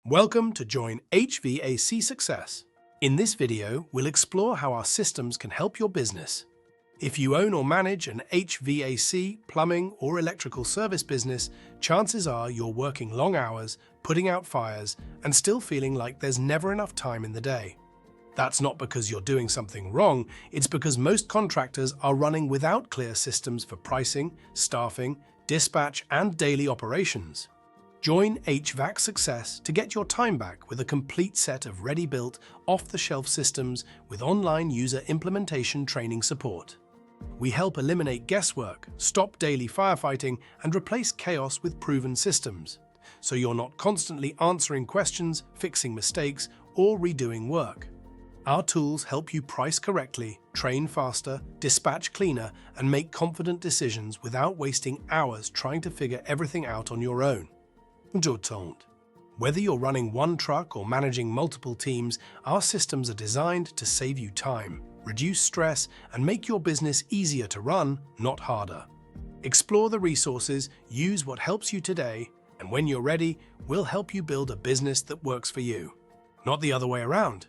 Welcome to Join HVAC Success. In this video, we'll explore how our systems can help your business. If you own or manage an HVAC, plumbing, or electrical service business, chances are you're working long hours, putting out fires, and still feeling like there's never enough time in the day. That's not because you're doing something wrong, it's because most contractors are running without clear systems for pricing, staffing, dispatch, and daily operations. Join HVAC Success to get your time back with a complete set of ready-built, off-the-shelf systems with online user implementation training support. We help eliminate guesswork, stop daily firefighting, and replace chaos with proven systems, so you're not constantly answering questions, fixing mistakes, or redoing work. Our tools help you price correctly, train faster, dispatch cleaner, and make confident decisions without wasting hours trying to figure everything out on your own. Whether you're running one truck or managing multiple teams, our systems are designed to save you time, reduce stress, and make your business easier to run, not harder. Explore the resources, use what helps you today, and when you're ready, we'll help you build a business that works for you. Not the other way around.